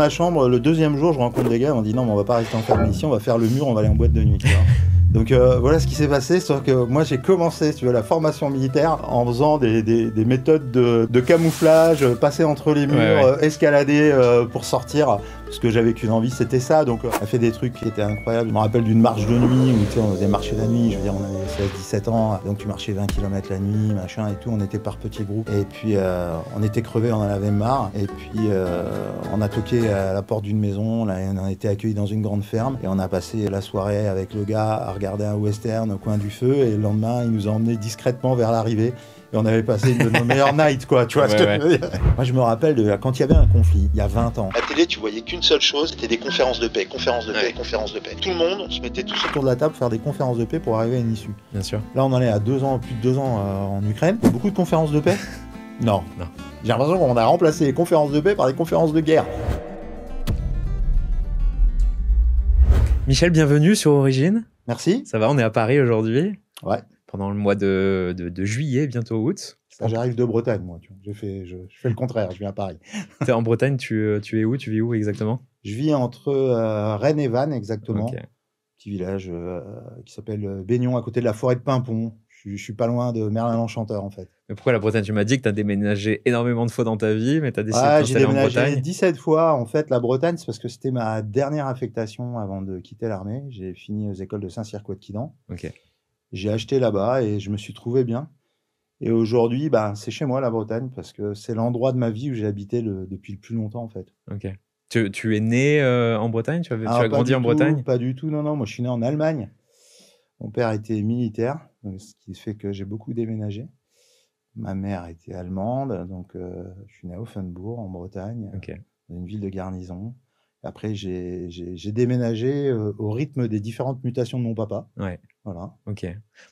ma chambre, le deuxième jour, je rencontre des gars, on dit non, mais on va pas rester enfermé ici, on va faire le mur, on va aller en boîte de nuit. Tu vois. Donc voilà ce qui s'est passé, c'est que moi j'ai commencé la formation militaire en faisant des méthodes de camouflage, passer entre les murs, escalader pour sortir. Ce que j'avais qu'une envie, c'était ça. Donc on a fait des trucs qui étaient incroyables. Je me rappelle d'une marche de nuit où tu sais, on faisait marcher la nuit. Je veux dire, on avait 16-17 ans. Donc tu marchais 20 km la nuit, machin et tout. On était par petits groupes. Et puis on était crevés, on en avait marre. Et puis on a toqué à la porte d'une maison. Là, on a été accueillis dans une grande ferme. Et on a passé la soirée avec le gars à regarder un western au coin du feu. Et le lendemain, il nous a emmenés discrètement vers l'arrivée. Et on avait passé une de nos meilleures nights, quoi, tu vois ce que je veux dire. Moi, je me rappelle de quand il y avait un conflit, il y a 20 ans. À la télé, tu voyais qu'une seule chose, c'était des conférences de paix, conférences de paix, conférences de paix. Tout le monde se mettait tous autour de la table pour faire des conférences de paix pour arriver à une issue. Bien sûr. Là, on en est à 2 ans, plus de 2 ans en Ukraine. Beaucoup de conférences de paix. Non. J'ai l'impression qu'on a remplacé les conférences de paix par des conférences de guerre. Michel, bienvenue sur Origine. Merci. Ça va, on est à Paris aujourd'hui. Ouais. Pendant le mois de juillet, bientôt août. J'arrive de Bretagne, moi. Tu vois. Je fais le contraire, je viens à Paris. T'es en Bretagne, tu es où? Tu vis où exactement? Je vis entre Rennes et Vannes, exactement. Okay. Petit village qui s'appelle Baignon, à côté de la forêt de Pimpon. Je suis pas loin de Merlin l'Enchanteur, en fait. Mais pourquoi la Bretagne? Tu m'as dit que tu as déménagé énormément de fois dans ta vie, mais tu as décidé de t'installer en Bretagne. J'ai déménagé 17 fois. En fait, la Bretagne, c'est parce que c'était ma dernière affectation avant de quitter l'armée. J'ai fini aux écoles de Saint-Cyr-Couët-Quidan. Ok. J'ai acheté là-bas et je me suis trouvé bien. Et aujourd'hui, c'est chez moi, la Bretagne, parce que c'est l'endroit de ma vie où j'ai habité depuis le plus longtemps, en fait. Ok. Tu es né en Bretagne? Tu as grandi en Bretagne? Pas du tout, non. Moi, je suis né en Allemagne. Mon père était militaire, ce qui fait que j'ai beaucoup déménagé. Ma mère était allemande, donc je suis né à Offenbourg, en Bretagne, dans une ville de garnison. Après, j'ai déménagé au rythme des différentes mutations de mon papa. Ouais. Voilà. Ok.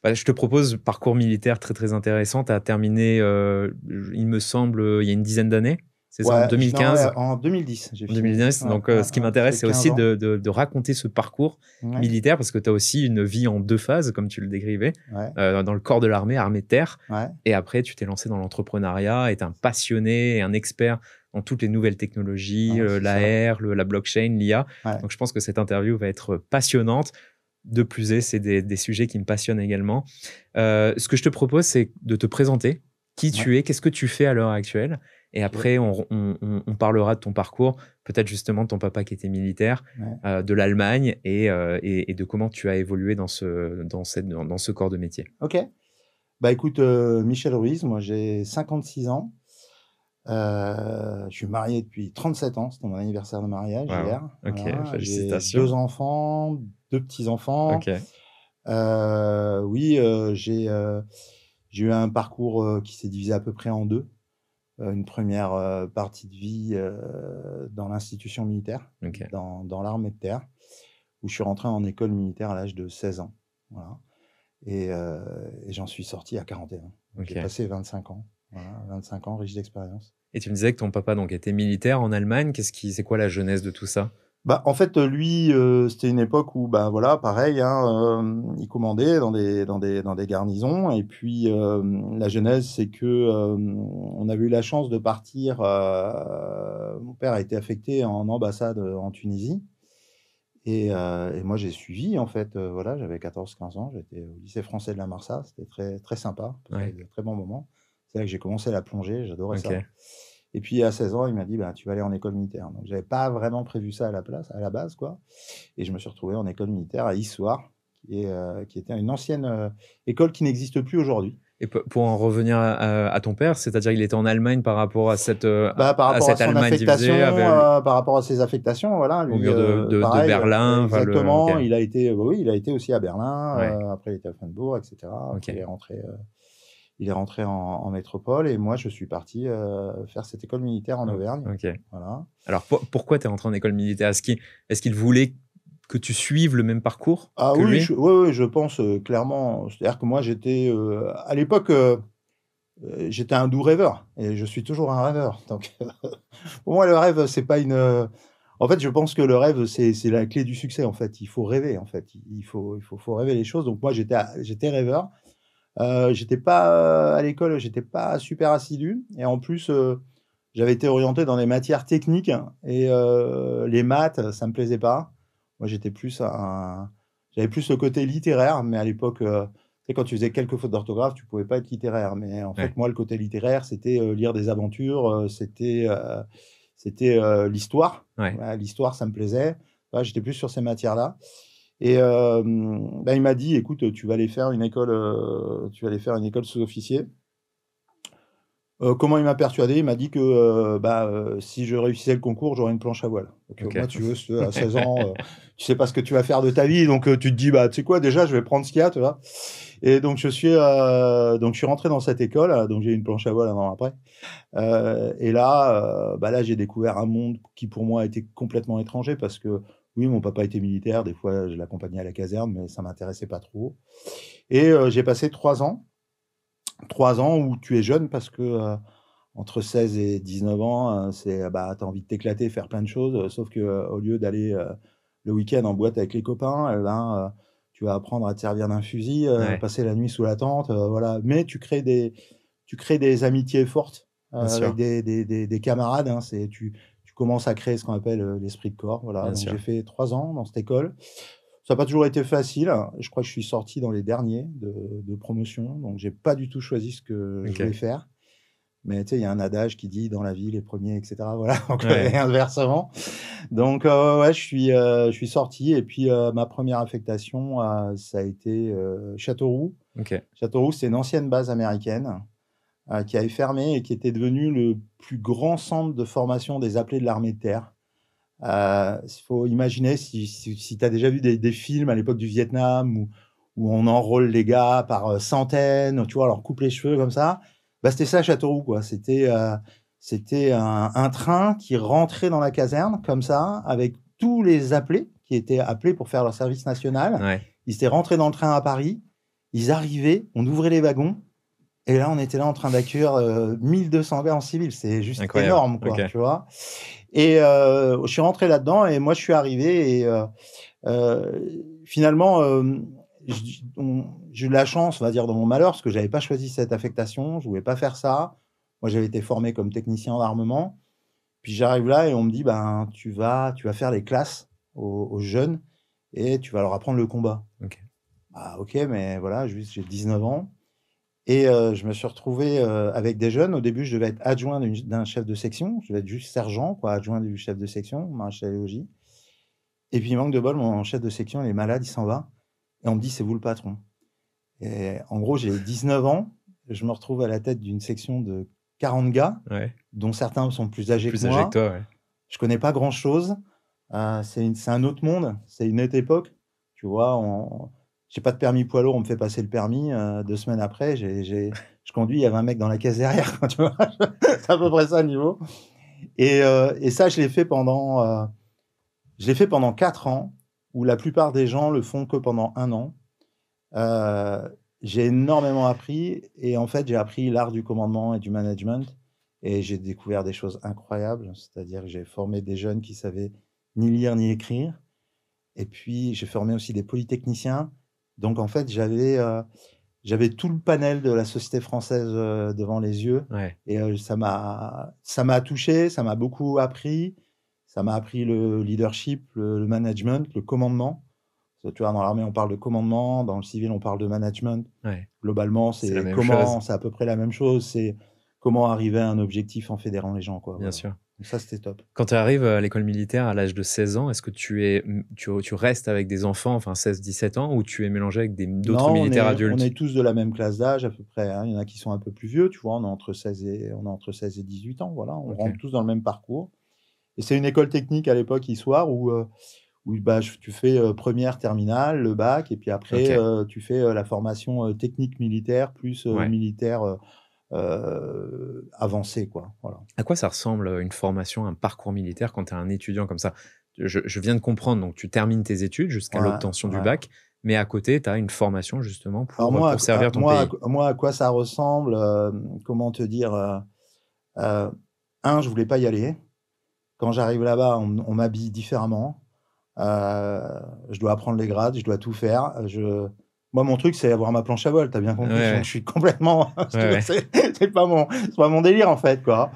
Je te propose parcours militaire très très intéressant. Tu as terminé, il me semble, il y a une dizaine d'années. C'est ça, en 2015? En 2010, j'ai fini. 2010. Donc, ce qui m'intéresse, c'est aussi de raconter ce parcours militaire, parce que tu as aussi une vie en 2 phases, comme tu le décrivais, dans le corps de l'armée, armée de terre. Et après, tu t'es lancé dans l'entrepreneuriat, et tu es un passionné et un expert dans toutes les nouvelles technologies, l'AR, la blockchain, l'IA. Donc, je pense que cette interview va être passionnante. De plus est, c'est des sujets qui me passionnent également. Ce que je te propose, c'est de te présenter, qui tu es, qu'est-ce que tu fais à l'heure actuelle. Et après, on parlera de ton parcours, peut-être justement de ton papa qui était militaire, de l'Allemagne et de comment tu as évolué dans ce corps de métier. Ok. Écoute, Michel Ruiz, moi j'ai 56 ans. Je suis marié depuis 37 ans, c'était mon anniversaire de mariage hier. Ok, voilà. félicitations. J'ai 2 enfants, 2 petits-enfants. Ok. Oui, j'ai eu un parcours qui s'est divisé à peu près en 2. Une première partie de vie dans l'institution militaire, dans l'armée de terre, où je suis rentré en école militaire à l'âge de 16 ans. Voilà. Et j'en suis sorti à 41 ans. J'ai passé 25 ans. Voilà, 25 ans, riche d'expérience. Et tu me disais que ton papa donc, était militaire en Allemagne. C'est quoi la genèse de tout ça? En fait, lui, c'était une époque où, voilà, pareil, il commandait dans des garnisons. Et puis, la genèse, c'est que on avait eu la chance de partir. Mon père a été affecté en ambassade en Tunisie. Et moi, j'ai suivi, en fait. Voilà, j'avais 14-15 ans. J'étais au lycée français de la Marsa. C'était très, très sympa. Des très bons moments. C'est là que j'ai commencé la plongée. J'adorais ça. Et puis, à 16 ans, il m'a dit, tu vas aller en école militaire. Donc, j'avais pas vraiment prévu ça à la base, quoi. Et je me suis retrouvé en école militaire à Issoire, qui était une ancienne école qui n'existe plus aujourd'hui. Et pour en revenir à ton père, c'est-à-dire qu'il était en Allemagne par rapport à cette par rapport à son Allemagne affectation, divisée par rapport à ses affectations, voilà. Lui, au mur de Berlin. Exactement. Il a été aussi à Berlin. Après, il était à Offenbourg, etc. Après, il est rentré en métropole et moi, je suis parti faire cette école militaire en Auvergne. Voilà. Alors, pourquoi tu es rentré en école militaire? Est-ce qu'il voulait que tu suives le même parcours que oui, lui? je pense clairement. C'est-à-dire que moi, j'étais à l'époque, j'étais un doux rêveur et je suis toujours un rêveur. Donc, pour moi, le rêve, c'est pas une. En fait, je pense que le rêve, c'est la clé du succès. En fait, il faut rêver. En fait, il faut rêver les choses. Donc, moi, j'étais rêveur. J'étais pas à l'école, j'étais pas super assidu. Et en plus, j'avais été orienté dans les matières techniques et les maths, ça me plaisait pas. Moi, j'avais plus le côté littéraire, mais à l'époque, tu sais, quand tu faisais quelques fautes d'orthographe, tu pouvais pas être littéraire. Mais en fait, moi, le côté littéraire, c'était lire des aventures, c'était l'histoire. L'histoire, ça me plaisait. J'étais plus sur ces matières-là. Et il m'a dit, écoute, tu vas aller faire une école sous-officier. Comment il m'a persuadé? Il m'a dit que si je réussissais le concours, j'aurais une planche à voile. Donc, moi, tu veux, à 16 ans, tu sais pas ce que tu vas faire de ta vie, donc tu te dis, tu sais quoi, déjà, je vais prendre ce qu'il y a, tu vois. Et donc, je suis rentré dans cette école, donc j'ai eu une planche à voile un an après. Et là, j'ai découvert un monde qui, pour moi, a été complètement étranger parce que, oui, mon papa était militaire, des fois, je l'accompagnais à la caserne, mais ça m'intéressait pas trop. Et j'ai passé 3 ans. 3 ans où tu es jeune parce que entre 16 et 19 ans, tu as envie de t'éclater, faire plein de choses, sauf qu'au lieu d'aller le week-end en boîte avec les copains, tu vas apprendre à te servir d'un fusil, passer la nuit sous la tente, voilà. Mais tu crées des amitiés fortes avec des camarades. Hein, tu commences à créer ce qu'on appelle l'esprit de corps. Voilà. Donc, j'ai fait 3 ans dans cette école. Ça n'a pas toujours été facile. Je crois que je suis sorti dans les derniers de promotion. Donc, je n'ai pas du tout choisi ce que je voulais faire. Mais tu sais, il y a un adage qui dit dans la vie, les premiers, etc. Voilà. Donc, inversement. Donc, je suis sorti. Et puis, ma première affectation, ça a été Châteauroux. Châteauroux, c'est une ancienne base américaine qui avait fermé et qui était devenue le plus grand centre de formation des appelés de l'armée de terre. Il faut imaginer, si tu as déjà vu des films à l'époque du Vietnam où on enrôle les gars par centaines, tu vois, on leur coupe les cheveux comme ça, c'était ça à Châteauroux, quoi. C'était un train qui rentrait dans la caserne comme ça, avec tous les appelés qui étaient appelés pour faire leur service national. Ils étaient rentrés dans le train à Paris, ils arrivaient, on ouvrait les wagons, et là, on était là en train d'accueillir 1200 gars en civil. C'est juste énorme, quoi, tu vois. Et je suis rentré là-dedans et moi, je suis arrivé et finalement, j'ai eu de la chance, on va dire, dans mon malheur, parce que je n'avais pas choisi cette affectation. Je ne voulais pas faire ça. Moi, j'avais été formé comme technicien en armement. Puis j'arrive là et on me dit, tu vas faire les classes aux jeunes et tu vas leur apprendre le combat. Ok, mais voilà, j'ai 19 ans. Et je me suis retrouvé avec des jeunes. Au début, je devais être adjoint d'un chef de section. Je devais être juste sergent, quoi, adjoint du chef de section, maréchal des logis. Et puis, manque de bol, mon chef de section, il est malade, il s'en va. Et on me dit, c'est vous le patron. Et en gros, j'ai 19 ans. Je me retrouve à la tête d'une section de 40 gars, dont certains sont plus âgés que moi. Que toi, Je connais pas grand-chose. C'est un autre monde. C'est une autre époque. Tu vois, j'ai pas de permis poids lourd, on me fait passer le permis. 2 semaines après, je conduis, il y avait un mec dans la caisse derrière. Tu vois, c'est à peu près ça le niveau. Et ça, je l'ai fait pendant 4 ans, où la plupart des gens le font que pendant 1 an. J'ai énormément appris, et en fait, j'ai appris l'art du commandement et du management, et j'ai découvert des choses incroyables. C'est-à-dire que j'ai formé des jeunes qui savaient ni lire ni écrire, et puis j'ai formé aussi des polytechniciens. Donc, en fait, j'avais tout le panel de la société française devant les yeux. Et ça m'a touché, ça m'a beaucoup appris. Ça m'a appris le leadership, le management, le commandement. Tu vois, dans l'armée, on parle de commandement. Dans le civil, on parle de management. Globalement, c'est à peu près la même chose. C'est comment arriver à un objectif en fédérant les gens, quoi. Bien sûr. Donc ça, c'était top. Quand tu arrives à l'école militaire à l'âge de 16 ans, est-ce que tu restes avec des enfants, enfin 16-17 ans, ou tu es mélangé avec d'autres militaires adultes? On est tous de la même classe d'âge à peu près. Hein. Il y en a qui sont un peu plus vieux, tu vois, on est entre 16 et 18 ans. Voilà, on rentre tous dans le même parcours. Et c'est une école technique à l'époque, Issoire, où tu fais première, terminale, le bac, et puis après, tu fais la formation technique militaire plus militaire avancé, quoi. Voilà. À quoi ça ressemble une formation, un parcours militaire quand tu es un étudiant comme ça? Je viens de comprendre, donc tu termines tes études jusqu'à l'obtention du bac, mais à côté, tu as une formation justement pour servir ton pays. Moi, à quoi ça ressemble? Comment te dire? Je voulais pas y aller. Quand j'arrive là-bas, on m'habille différemment. Je dois apprendre les grades, je dois tout faire. Moi, mon truc, c'est avoir ma planche à voile, t'as bien compris. Donc, je suis complètement... c'est pas mon délire, en fait, quoi.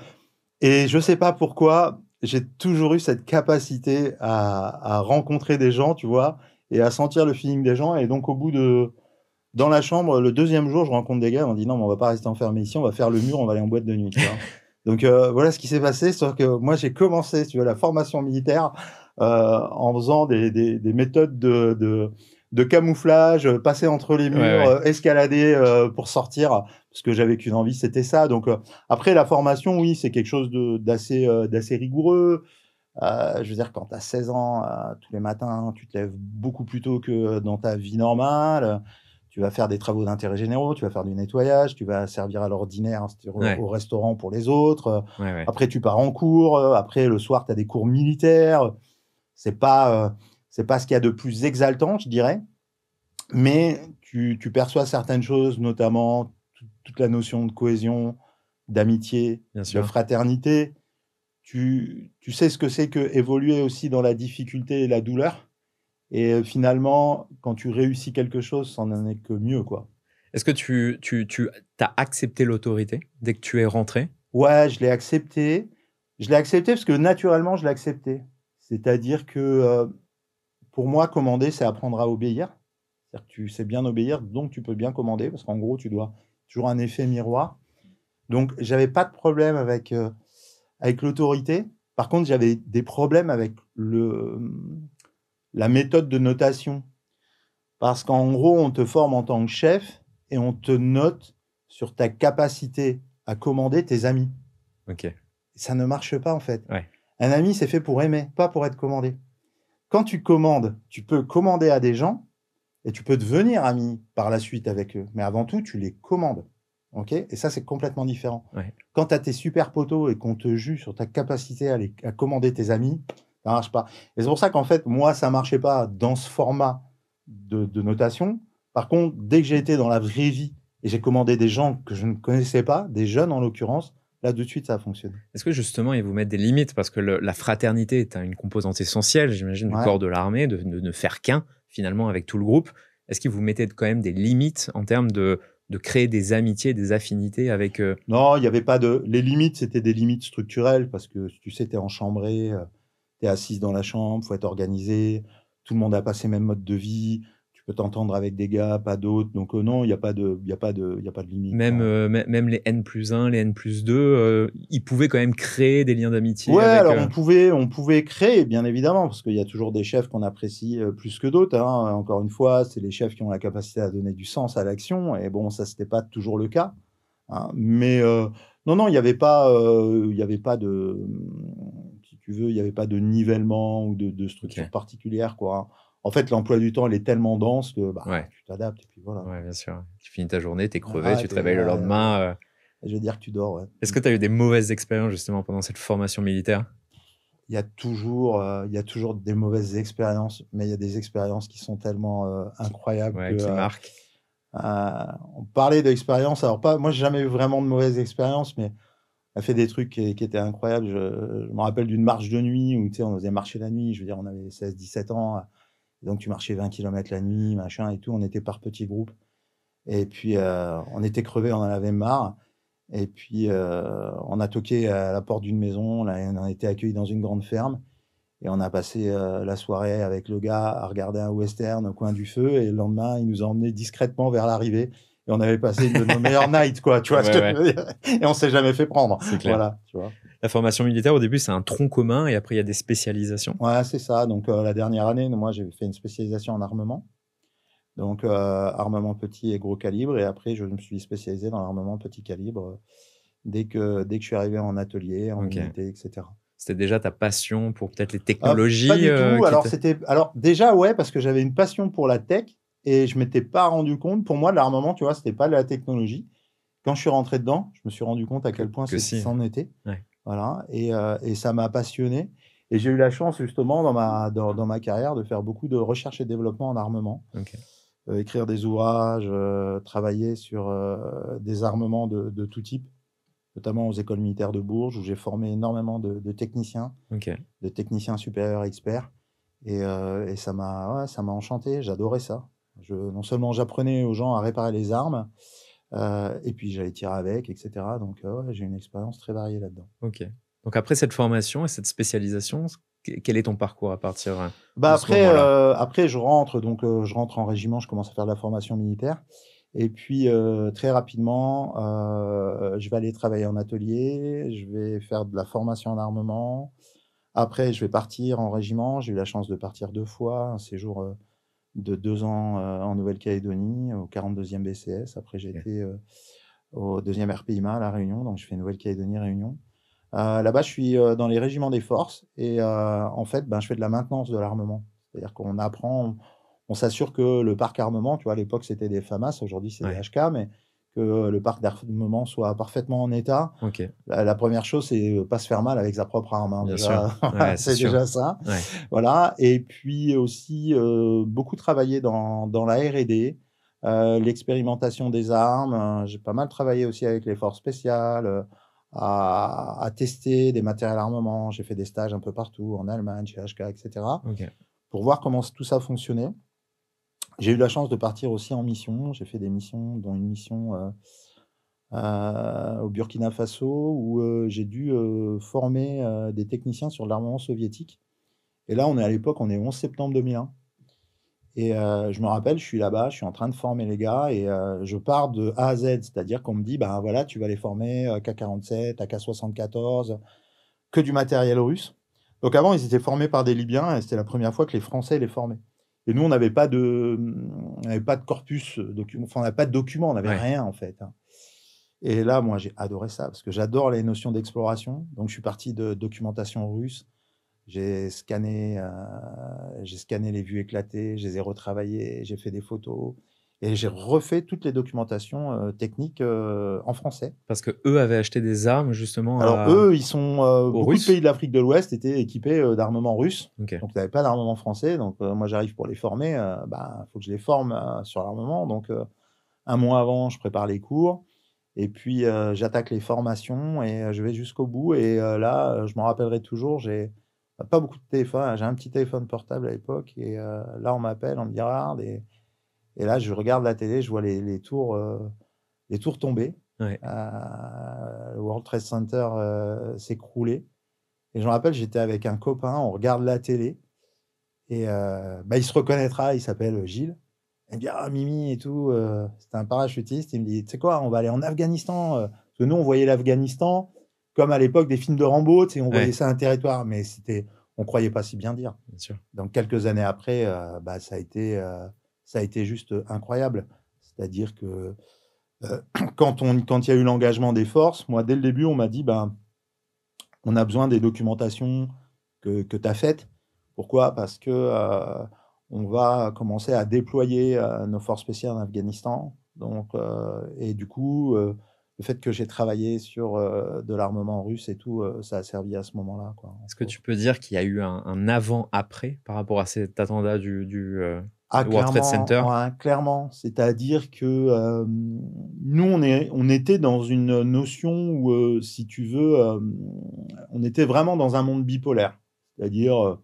Et je sais pas pourquoi, j'ai toujours eu cette capacité à rencontrer des gens, tu vois, et à sentir le feeling des gens. Et donc, dans la chambre, le deuxième jour, je rencontre des gars, on dit non, mais on va pas rester enfermé ici, on va faire le mur, on va aller en boîte de nuit, tu vois. Donc, voilà ce qui s'est passé. Sauf que moi, j'ai commencé, tu vois, la formation militaire en faisant des méthodes de camouflage, passer entre les murs, escalader pour sortir, parce que j'avais qu'une envie, c'était ça. Donc, après, la formation, oui, c'est quelque chose d'assez rigoureux. Je veux dire, quand tu as 16 ans, tous les matins, tu te lèves beaucoup plus tôt que dans ta vie normale. Tu vas faire des travaux d'intérêt généraux, tu vas faire du nettoyage, tu vas servir à l'ordinaire au restaurant pour les autres. Après, tu pars en cours. Après, le soir, tu as des cours militaires. C'est pas ce qu'il y a de plus exaltant, je dirais. Mais tu perçois certaines choses, notamment toute la notion de cohésion, d'amitié, de fraternité. Tu sais ce que c'est que évoluer aussi dans la difficulté et la douleur. Et finalement, quand tu réussis quelque chose, ça n'en est que mieux, quoi. Est-ce que tu as accepté l'autorité dès que tu es rentré? Ouais, je l'ai accepté. Je l'ai accepté parce que naturellement, je l'ai accepté. C'est-à-dire que pour moi, commander, c'est apprendre à obéir. C'est-à-dire que tu sais bien obéir, donc tu peux bien commander, parce qu'en gros, tu dois toujours un effet miroir. Donc, j'avais pas de problème avec l'autorité. Par contre, j'avais des problèmes avec la méthode de notation. Parce qu'en gros, on te forme en tant que chef et on te note sur ta capacité à commander tes amis. Ok. Ça ne marche pas, en fait. Ouais. Un ami, c'est fait pour aimer, pas pour être commandé. Quand tu commandes, tu peux commander à des gens et tu peux devenir ami par la suite avec eux. Mais avant tout, tu les commandes. Okay, et ça, c'est complètement différent. Ouais. Quand tu as tes super potos et qu'on te juge sur ta capacité à commander tes amis, ça ne marche pas. Et c'est pour ça qu'en fait, moi, ça ne marchait pas dans ce format de notation. Par contre, dès que j'ai été dans la vraie vie et j'ai commandé des gens que je ne connaissais pas, des jeunes en l'occurrence, là, de suite, ça a fonctionné. Est-ce que justement, ils vous mettent des limites? Parce que la fraternité est une composante essentielle, j'imagine, du corps de l'armée, de ne faire qu'un, finalement, avec tout le groupe. Est-ce qu'ils vous mettaient quand même des limites en termes de créer des amitiés, des affinités avec... Non, il n'y avait pas de... Les limites, c'était des limites structurelles, parce que, tu sais, tu es enchambré, tu es assise dans la chambre, il faut être organisé, tout le monde n'a pas ces mêmes modes de vie, tu peux t'entendre avec des gars, pas d'autres, donc non, il n'y a pas de limite. Même les N+1, les N+2, ils pouvaient quand même créer des liens d'amitié. Ouais, alors on pouvait créer, bien évidemment, parce qu'il y a toujours des chefs qu'on apprécie plus que d'autres. Hein. Encore une fois, c'est les chefs qui ont la capacité à donner du sens à l'action, et bon, ça, c'était pas toujours le cas. Hein. Mais non, il n'y avait pas de, si tu veux, il n'y avait pas de nivellement ou de structure particulière, quoi. En fait, l'emploi du temps, il est tellement dense que tu t'adaptes, et puis voilà. Ouais, bien sûr. Tu finis ta journée, tu es crevé, tu te réveilles le lendemain. Je veux dire que tu dors, ouais. Est-ce que tu as eu des mauvaises expériences, justement, pendant cette formation militaire? Il y a toujours des mauvaises expériences, mais il y a des expériences qui sont tellement incroyables. Qui marquent. On parlait d'expérience, alors moi, j'ai jamais eu vraiment de mauvaises expériences, mais on a fait des trucs qui étaient incroyables. Je me rappelle d'une marche de nuit où, tu sais, on faisait marcher la nuit. Je veux dire, on avait 16-17 ans. Donc, tu marchais 20 km la nuit, machin et tout. On était par petits groupes. Et puis, on était crevés, on en avait marre. Et puis, on a toqué à la porte d'une maison. Là, on a été accueillis dans une grande ferme. Et on a passé la soirée avec le gars à regarder un western au coin du feu. Et le lendemain, il nous a emmenés discrètement vers l'arrivée. Et on avait passé une de nos meilleures nights, quoi. Tu vois ce que je veux dire. Et on s'est jamais fait prendre. C'est clair. Voilà, tu vois. La formation militaire, au début, c'est un tronc commun et après, il y a des spécialisations. Ouais, c'est ça. Donc, la dernière année, moi, j'ai fait une spécialisation en armement. Donc, armement petit et gros calibre. Et après, je me suis spécialisé dans l'armement petit calibre dès que je suis arrivé en atelier, en unité, etc. C'était déjà ta passion pour peut-être les technologies? Pas du tout. Alors, déjà, ouais, parce que j'avais une passion pour la tech et je ne m'étais pas rendu compte. Pour moi, l'armement, tu vois, ce n'était pas de la technologie. Quand je suis rentré dedans, je me suis rendu compte à quel point c'en était. Ouais. Voilà, et ça m'a passionné. Et j'ai eu la chance, justement, dans ma carrière, de faire beaucoup de recherche et développement en armement. Écrire des ouvrages, travailler sur des armements de tout type, notamment aux écoles militaires de Bourges, où j'ai formé énormément de techniciens, de techniciens supérieurs experts. Et ça m'a enchanté, j'adorais ça. Non seulement j'apprenais aux gens à réparer les armes, et puis j'allais tirer avec, etc. Donc j'ai une expérience très variée là-dedans. Ok. Donc après cette formation et cette spécialisation, quel est ton parcours à partir après, je rentre en régiment, je commence à faire de la formation militaire. Et puis, très rapidement, je vais aller travailler en atelier, je vais faire de la formation en armement. Après, je vais partir en régiment. J'ai eu la chance de partir 2 fois, un séjour de 2 ans en Nouvelle-Calédonie, au 42e BCS. Après, j'ai été au 2e RPIMA à La Réunion, donc je fais Nouvelle-Calédonie, Réunion. Là-bas, je suis dans les régiments des forces et en fait, je fais de la maintenance de l'armement. C'est-à-dire qu'on apprend, on s'assure que le parc armement, tu vois, à l'époque, c'était des FAMAS, aujourd'hui, c'est des HK, mais que le parc d'armement soit parfaitement en état. La première chose, c'est pas se faire mal avec sa propre arme. Hein, déjà, c'est déjà ça. Voilà. Et puis aussi, beaucoup travaillé dans la R&D, l'expérimentation des armes. J'ai pas mal travaillé aussi avec les forces spéciales, à tester des matériels armement. J'ai fait des stages un peu partout, en Allemagne, chez HK, etc. Pour voir comment tout ça fonctionnait. J'ai eu la chance de partir aussi en mission. J'ai fait des missions, dont une mission au Burkina Faso, où j'ai dû former des techniciens sur l'armement soviétique. Et là, on est 11 septembre 2001. Et je me rappelle, je suis là-bas, je suis en train de former les gars et je pars de A à Z. C'est-à-dire qu'on me dit, voilà, tu vas les former K-47, AK-74, que du matériel russe. Donc avant, ils étaient formés par des Libyens et c'était la première fois que les Français les formaient. Et nous, on n'avait pas de corpus, on n'avait pas de documents, on n'avait rien en fait. Et là, moi, j'ai adoré ça parce que j'adore les notions d'exploration. Donc, je suis parti de documentation russe. J'ai scanné les vues éclatées, je les ai retravaillées, j'ai fait des photos et j'ai refait toutes les documentations techniques en français. Parce que eux avaient acheté des armes justement. Alors eux, ils sont beaucoup de pays de l'Afrique de l'Ouest étaient équipés d'armements russes, donc ils n'avaient pas d'armement français. Donc moi, j'arrive pour les former, faut que je les forme sur l'armement. Donc un mois avant, je prépare les cours. Et puis, j'attaque les formations et je vais jusqu'au bout. Et là, je m'en rappellerai toujours, j'ai pas beaucoup de téléphone. J'ai un petit téléphone portable à l'époque. Et là, on m'appelle, on me dit regarde. Et là, je regarde la télé, je vois les tours tomber. Le World Trade Center s'écrouler. Et je me rappelle, j'étais avec un copain, on regarde la télé. Et il se reconnaîtra, il s'appelle Gilles. Il me dit ah Mimi et tout, c'était un parachutiste. Il me dit tu sais quoi, on va aller en Afghanistan. Parce que nous on voyait l'Afghanistan comme à l'époque des films de Rambo, tu sais, on voyait ça un territoire, mais on croyait pas si bien dire. Bien sûr. Donc quelques années après, ça a été juste incroyable. C'est-à-dire que quand il y a eu l'engagement des forces, moi dès le début on m'a dit on a besoin des documentations que tu as faites. Pourquoi ? Parce que on va commencer à déployer nos forces spéciales en Afghanistan. Donc, et du coup, le fait que j'ai travaillé sur de l'armement russe et tout, ça a servi à ce moment-là. Est-ce que tu peux dire qu'il y a eu un avant-après par rapport à cet attentat du World Trade Center ? Clairement. C'est-à-dire que nous, on était dans une notion où, si tu veux, on était vraiment dans un monde bipolaire. C'est-à-dire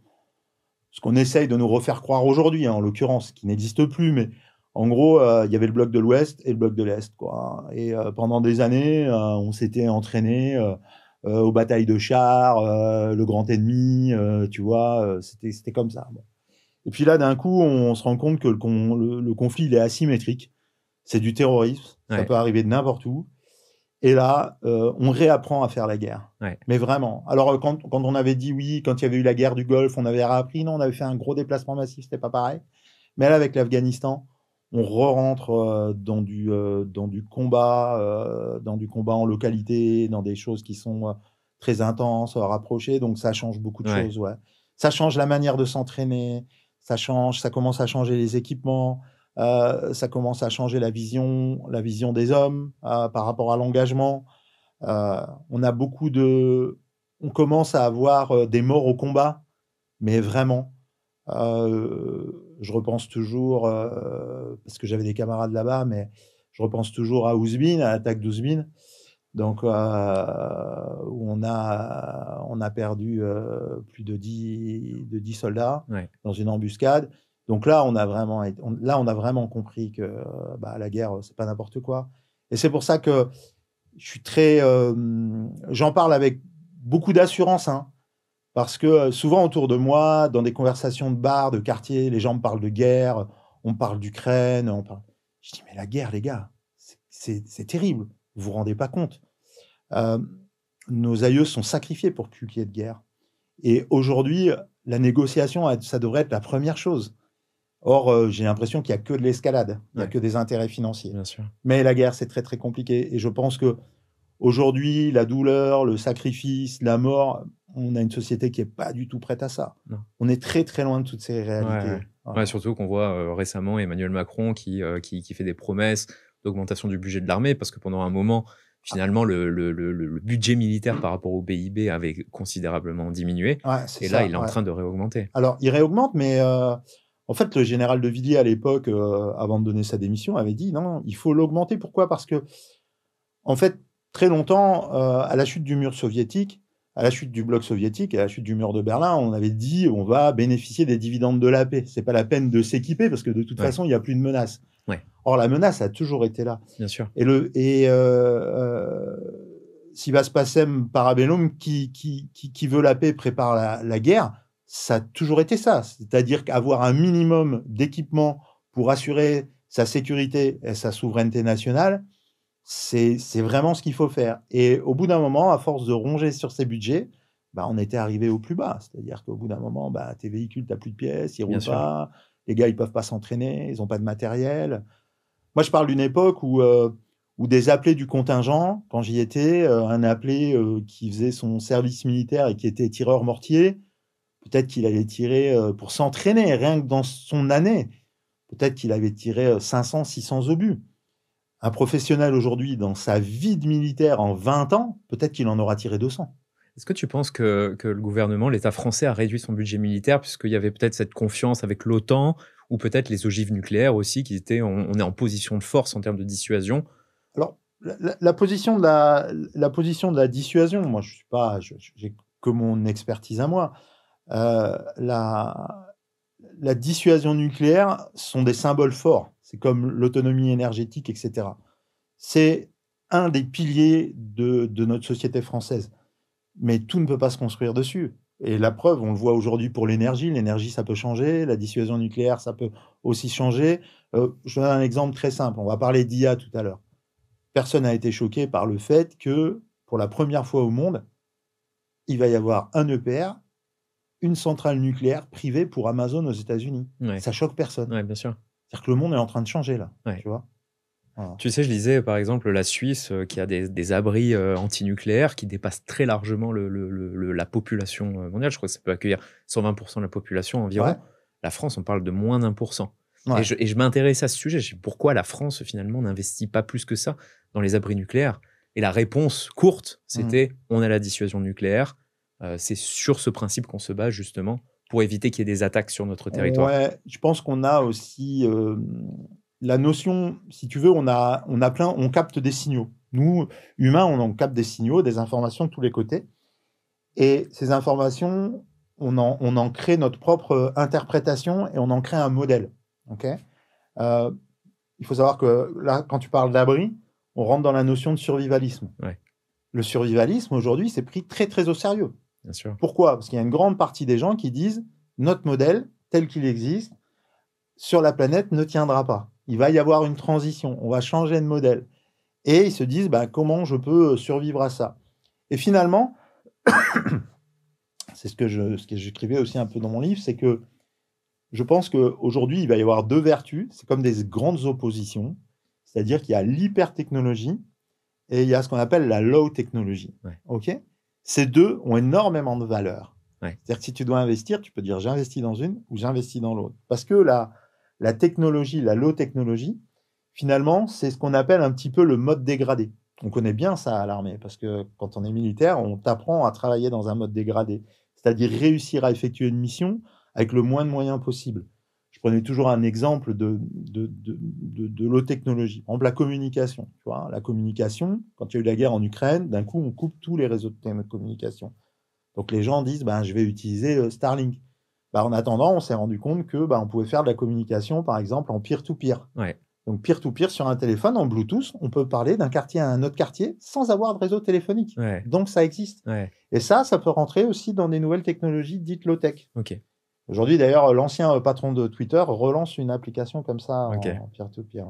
ce qu'on essaye de nous refaire croire aujourd'hui, en l'occurrence, qui n'existe plus, mais en gros, il y avait le bloc de l'Ouest et le bloc de l'Est, quoi. Et pendant des années, on s'était entraîné aux batailles de chars, le grand ennemi, tu vois, c'était comme ça. Bon. Et puis là, d'un coup, on se rend compte que le conflit, il est asymétrique. C'est du terrorisme, ça peut arriver de n'importe où. Et là, on réapprend à faire la guerre. Mais vraiment. Alors, quand on avait dit oui, quand il y avait eu la guerre du Golfe, on avait réappris. Non, on avait fait un gros déplacement massif, c'était pas pareil. Mais là, avec l'Afghanistan, on rentre dans du combat en localité, dans des choses qui sont très intenses, rapprochées. Donc, ça change beaucoup de choses. Ouais. Ça change la manière de s'entraîner. Ça commence à changer les équipements. Ça commence à changer la vision des hommes par rapport à l'engagement. On commence à avoir des morts au combat, mais vraiment. Je repense toujours, parce que j'avais des camarades là-bas, mais je repense toujours à Ouzbin, à l'attaque d'Ouzbin. Donc, où on a perdu plus de 10 soldats dans une embuscade. Donc là, on a vraiment compris que la guerre, c'est pas n'importe quoi. Et c'est pour ça que je suis j'en parle avec beaucoup d'assurance, hein, parce que souvent autour de moi, dans des conversations de bar, de quartier, les gens me parlent de guerre, on parle d'Ukraine, je dis, mais la guerre, les gars, c'est terrible, vous vous rendez pas compte. Nos aïeux sont sacrifiés pour qu'il y ait de guerre. Et aujourd'hui, la négociation, ça devrait être la première chose. Or, j'ai l'impression qu'il n'y a que de l'escalade, il n'y a que des intérêts financiers. Bien sûr. Mais la guerre, c'est très, très compliqué. Et je pense qu'aujourd'hui, la douleur, le sacrifice, la mort, on a une société qui n'est pas du tout prête à ça. Non. On est très, très loin de toutes ces réalités. Ouais, surtout qu'on voit récemment Emmanuel Macron qui fait des promesses d'augmentation du budget de l'armée, parce que pendant un moment, finalement, le budget militaire par rapport au PIB avait considérablement diminué. Et là, il est en train de réaugmenter. Alors, il réaugmente, mais en fait, le général de Villiers, à l'époque, avant de donner sa démission, avait dit non, il faut l'augmenter. Pourquoi ? Parce que, en fait, très longtemps, à la chute du mur soviétique, à la chute du bloc soviétique, à la chute du mur de Berlin, on avait dit on va bénéficier des dividendes de la paix. C'est pas la peine de s'équiper parce que de toute façon, il n'y a plus de menace. Or, la menace a toujours été là. Bien sûr. Et si vas pacem parabellum, qui veut la paix prépare la guerre, ça a toujours été ça. C'est-à-dire qu'avoir un minimum d'équipement pour assurer sa sécurité et sa souveraineté nationale, c'est vraiment ce qu'il faut faire. Et au bout d'un moment, à force de ronger sur ces budgets, on était arrivé au plus bas. C'est-à-dire qu'au bout d'un moment, tes véhicules, tu n'as plus de pièces, ils ne roulent pas, les gars, ils ne peuvent pas s'entraîner, ils n'ont pas de matériel. Moi, je parle d'une époque où des appelés du contingent, quand j'y étais, un appelé qui faisait son service militaire et qui était tireur mortier, peut-être qu'il allait tirer pour s'entraîner, rien que dans son année, peut-être qu'il avait tiré 500, 600 obus. Un professionnel aujourd'hui, dans sa vie de militaire en 20 ans, peut-être qu'il en aura tiré 200. Est-ce que tu penses que le gouvernement, l'État français a réduit son budget militaire puisqu'il y avait peut-être cette confiance avec l'OTAN ou peut-être les ogives nucléaires aussi, on est en position de force en termes de dissuasion? Alors, la position de la dissuasion, moi, j'ai que mon expertise à moi. La dissuasion nucléaire sont des symboles forts. C'est comme l'autonomie énergétique, etc. C'est un des piliers de notre société française. Mais tout ne peut pas se construire dessus. Et la preuve, on le voit aujourd'hui pour l'énergie. L'énergie, ça peut changer. La dissuasion nucléaire, ça peut aussi changer. Je donne un exemple très simple. On va parler d'IA tout à l'heure. Personne n'a été choqué par le fait que, pour la première fois au monde, il va y avoir un EPR, une centrale nucléaire privée pour Amazon aux États-Unis. Ça choque personne. Bien sûr. C'est-à-dire que le monde est en train de changer, là. Tu vois ? Voilà. Tu sais, je lisais par exemple la Suisse qui a des abris antinucléaires qui dépassent très largement la population mondiale. Je crois que ça peut accueillir 120% de la population environ. La France, on parle de moins d'1%. Et je m'intéresse à ce sujet. Je dis pourquoi la France, finalement, n'investit pas plus que ça dans les abris nucléaires. Et la réponse courte, c'était on a la dissuasion nucléaire. C'est sur ce principe qu'on se base, justement, pour éviter qu'il y ait des attaques sur notre territoire. Ouais, je pense qu'on a aussi la notion, si tu veux, on capte des signaux. Nous, humains, on capte des signaux, des informations de tous les côtés. Et ces informations, on en crée notre propre interprétation et on en crée un modèle. Okay, il faut savoir que là, quand tu parles d'abri, on rentre dans la notion de survivalisme. Le survivalisme, aujourd'hui, c'est pris très, très au sérieux. Bien sûr. Pourquoi ? Parce qu'il y a une grande partie des gens qui disent notre modèle, tel qu'il existe, sur la planète, ne tiendra pas. Il va y avoir une transition, on va changer de modèle. Et ils se disent comment je peux survivre à ça ? Et finalement, c'est ce que j'écrivais aussi un peu dans mon livre, c'est que je pense qu'aujourd'hui, il va y avoir deux vertus. C'est comme des grandes oppositions. C'est-à-dire qu'il y a l'hypertechnologie et il y a ce qu'on appelle la low technologie. Okay ? Ces deux ont énormément de valeur. C'est-à-dire que si tu dois investir, tu peux dire j'investis dans une ou j'investis dans l'autre. Parce que la technologie, la low technologie, finalement, c'est ce qu'on appelle un petit peu le mode dégradé. On connaît bien ça à l'armée parce que quand on est militaire, on t'apprend à travailler dans un mode dégradé. C'est-à-dire réussir à effectuer une mission avec le moins de moyens possible. Je prenais toujours un exemple de low technologie. Par exemple, la communication. Tu vois, la communication, quand il y a eu la guerre en Ukraine, d'un coup, on coupe tous les réseaux de communication. Donc, les gens disent, je vais utiliser Starlink. En attendant, on s'est rendu compte que on pouvait faire de la communication, par exemple, en peer-to-peer. Donc, peer-to-peer sur un téléphone, en Bluetooth, on peut parler d'un quartier à un autre quartier sans avoir de réseau téléphonique. Donc, ça existe. Et ça peut rentrer aussi dans des nouvelles technologies dites low-tech. Aujourd'hui, d'ailleurs, l'ancien patron de Twitter relance une application comme ça en peer-to-peer.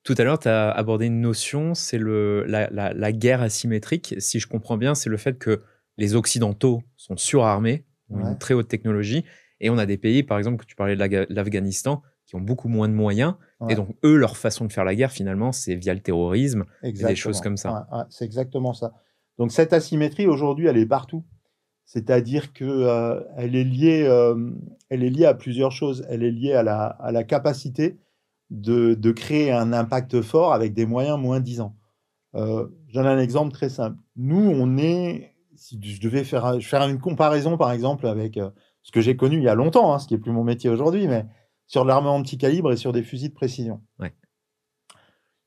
Tout à l'heure, tu as abordé une notion, c'est la guerre asymétrique. Si je comprends bien, c'est le fait que les Occidentaux sont surarmés, ont une très haute technologie, et on a des pays, par exemple, que tu parlais de l'Afghanistan, qui ont beaucoup moins de moyens. Et donc, eux, leur façon de faire la guerre, finalement, c'est via le terrorisme et des choses comme ça. C'est exactement ça. Donc, cette asymétrie, aujourd'hui, elle est partout. C'est-à-dire qu'elle est liée à plusieurs choses. Elle est liée à la capacité de créer un impact fort avec des moyens moins disants. J'en ai un exemple très simple. Nous, si je devais faire une comparaison, par exemple, avec ce que j'ai connu il y a longtemps, ce qui n'est plus mon métier aujourd'hui, mais sur l'armement petit calibre et sur des fusils de précision.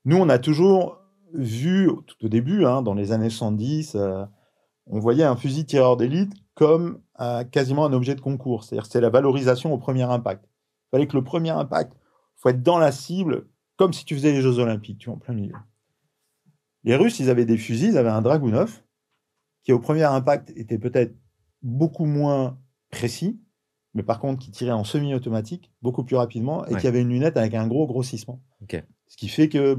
Nous, on a toujours vu, tout au début, dans les années 70, on voyait un fusil tireur d'élite comme quasiment un objet de concours. C'est-à-dire que c'est la valorisation au premier impact. Il fallait que le premier impact, il faut être dans la cible, comme si tu faisais les Jeux Olympiques, tu vois, en plein milieu. Les Russes, ils avaient des fusils, ils avaient un Dragunov, qui au premier impact était peut-être beaucoup moins précis, mais par contre qui tirait en semi-automatique beaucoup plus rapidement et qui avait une lunette avec un gros grossissement. Ce qui fait que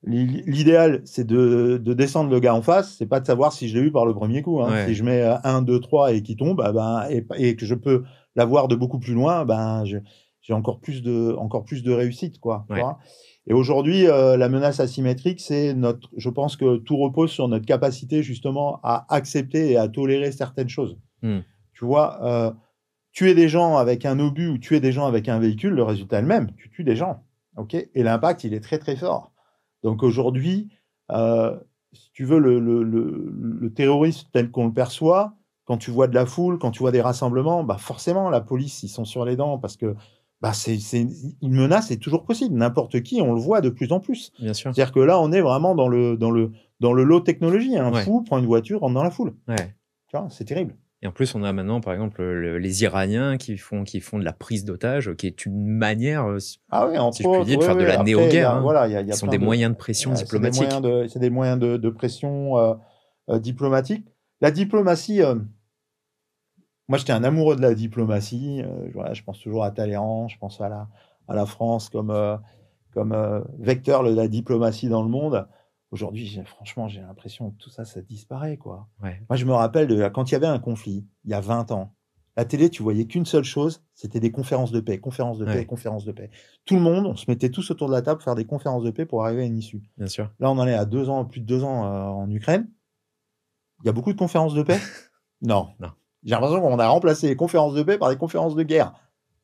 l'idéal, c'est de descendre le gars en face, c'est pas de savoir si je l'ai eu par le premier coup. Si je mets 1, 2, 3 et qu'il tombe, et que je peux l'avoir de beaucoup plus loin, j'ai encore plus de réussite, quoi. Et aujourd'hui, la menace asymétrique, je pense que tout repose sur notre capacité justement à accepter et à tolérer certaines choses. Tu vois, tuer des gens avec un obus ou tuer des gens avec un véhicule, le résultat est le même. Tu tues des gens, et l'impact, il est très très fort. Donc aujourd'hui, si tu veux, le terrorisme tel qu'on le perçoit, quand tu vois de la foule, quand tu vois des rassemblements, forcément, la police, ils sont sur les dents parce que une menace est toujours possible. N'importe qui, on le voit de plus en plus. Bien sûr. C'est-à-dire que là, on est vraiment dans le low technologie. Un fou prend une voiture, rentre dans la foule. Tu vois, c'est terrible. Et en plus, on a maintenant, par exemple, les Iraniens qui font de la prise d'otage, qui est une manière, si je puis dire, de faire de la néo-guerre. Ce sont des moyens de pression diplomatique. C'est des moyens de pression diplomatique. La diplomatie... Moi, j'étais un amoureux de la diplomatie. Je pense toujours à Talleyrand, je pense à la France comme vecteur de la diplomatie dans le monde. Aujourd'hui, franchement, j'ai l'impression que tout ça, ça disparaît, quoi. Moi, je me rappelle quand il y avait un conflit, il y a 20 ans, la télé, tu voyais qu'une seule chose, c'était des conférences de paix, conférences de paix, conférences de paix. Tout le monde, on se mettait tous autour de la table pour faire des conférences de paix pour arriver à une issue. Bien sûr. Là, on en est à plus de 2 ans en Ukraine. Il y a beaucoup de conférences de paix ? Non. J'ai l'impression qu'on a remplacé les conférences de paix par des conférences de guerre.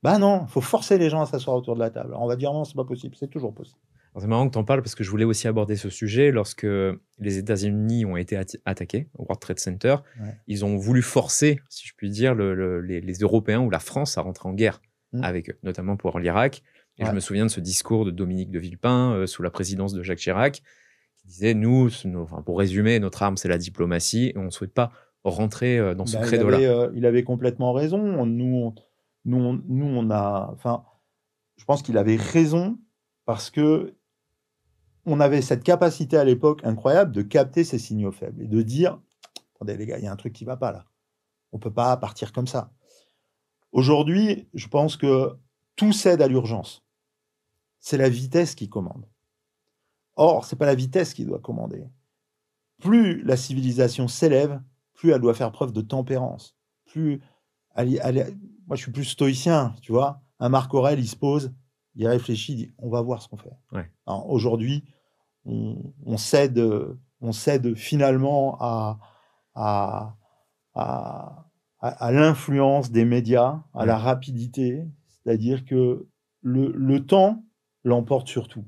Non, il faut forcer les gens à s'asseoir autour de la table. Alors on va dire non, c'est pas possible, c'est toujours possible. C'est marrant que tu en parles parce que je voulais aussi aborder ce sujet. Lorsque les États-Unis ont été attaqués au World Trade Center, ils ont voulu forcer, si je puis dire, les Européens ou la France à rentrer en guerre avec eux, notamment pour l'Irak. Et je me souviens de ce discours de Dominique de Villepin sous la présidence de Jacques Chirac qui disait, pour résumer, notre arme c'est la diplomatie et on ne souhaite pas rentrer dans ce credo-là. Il avait complètement raison. Nous on a... je pense qu'il avait raison parce que on avait cette capacité à l'époque incroyable de capter ces signaux faibles et de dire « Attendez les gars, il y a un truc qui ne va pas là. On ne peut pas partir comme ça. » Aujourd'hui, je pense que tout cède à l'urgence. C'est la vitesse qui commande. Or, ce n'est pas la vitesse qui doit commander. Plus la civilisation s'élève, plus elle doit faire preuve de tempérance. Moi, je suis plus stoïcien, tu vois. Un Marc Aurèle, il se pose, il réfléchit, il dit « On va voir ce qu'on fait. » Alors, aujourd'hui, on cède finalement à l'influence des médias, à la rapidité, c'est-à-dire que le temps l'emporte sur tout.